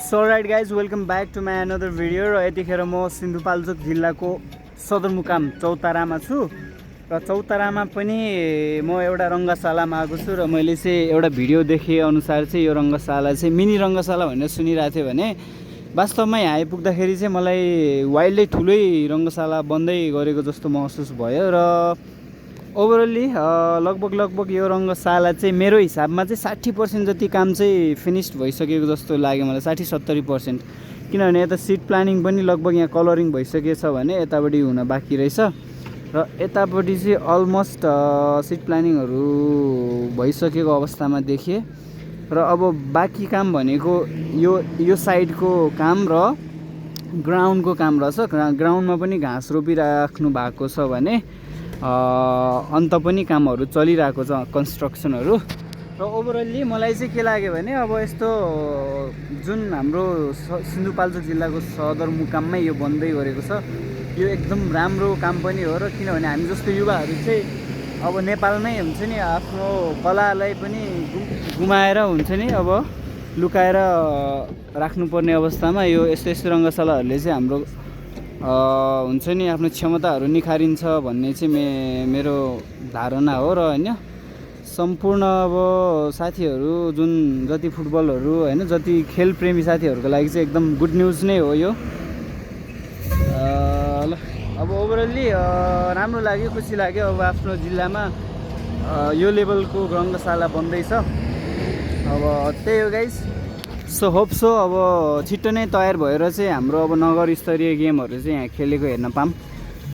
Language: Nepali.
So right guys welcome back to my another video र यतिखेर म सिन्धुपाल्चोक जिल्लाको सदरमुकाम चौतारामा छु र चौतारामा पनि म एउटा रङ्गशालामा आएको छु र मैले चाहिँ एउटा भिडियो देखे अनुसार चाहिँ यो रङ्गशाला चाहिँ मिनी रङ्गशाला भनेर सुनिरहेको थिएँ भने वास्तवमा यहाँ आइपुग्दाखेरि चाहिँ मलाई वाइल्डै ठुलै रङ्गशाला बन्दै गरेको जस्तो महसुस भयो र ओभरअल्ली लगभग यो रङ्गशाला चाहिँ मेरो हिसाबमा चाहिँ 60% जति काम चाहिँ फिनिस्ड भइसकेको जस्तो लाग्यो मलाई 60-70%। किनभने यता सिट प्लानिङ पनि लगभग यहाँ कलरिङ भइसकेछ भने यतापट्टि हुन बाँकी रहेछ र यतापट्टि चाहिँ अलमोस्ट सिट प्लानिङहरू भइसकेको अवस्थामा देखेँ र अब बाँकी काम भनेको यो साइडको काम र ग्राउन्डको काम रहेछ। ग्राउन्डमा पनि घाँस रोपिराख्नु भएको छ भने अन्त पनि कामहरू चलिरहेको छ कन्स्ट्रक्सनहरू र ओभरअल्ली मलाई चाहिँ के लाग्यो भने अब यस्तो जुन हाम्रो सिन्धुपाल्चोक जिल्लाको सदरमुकाममै यो बन्दै गरेको छ यो एकदम राम्रो काम पनि हो र किनभने हामी जस्तो युवाहरू चाहिँ अब नेपालमै हुन्छ नि आफ्नो कलालाई पनि गुमाएर हुन्छ नि अब लुकाएर राख्नुपर्ने अवस्थामा यो यस्तो रङ्गशालाहरूले चाहिँ हाम्रो हुन्छ नि आफ्नो क्षमताहरू निखारिन्छ भन्ने चाहिँ मेरो धारणा हो र होइन सम्पूर्ण अब साथीहरू जुन जति फुटबलहरू होइन जति खेल प्रेमी साथीहरूको लागि चाहिँ एकदम गुड न्युज नै हो यो। ल अब ओभरअल्ली राम्रो लाग्यो, खुसी लाग्यो। अब आफ्नो जिल्लामा यो लेभलको रङ्गशाला बन्दैछ। अब त्यही हो गाइस। सो होप सो अब छिट्टो नै तयार भएर चाहिँ हाम्रो अब नगर स्तरीय गेमहरू चाहिँ यहाँ खेलेको हेर्न पाऊँ।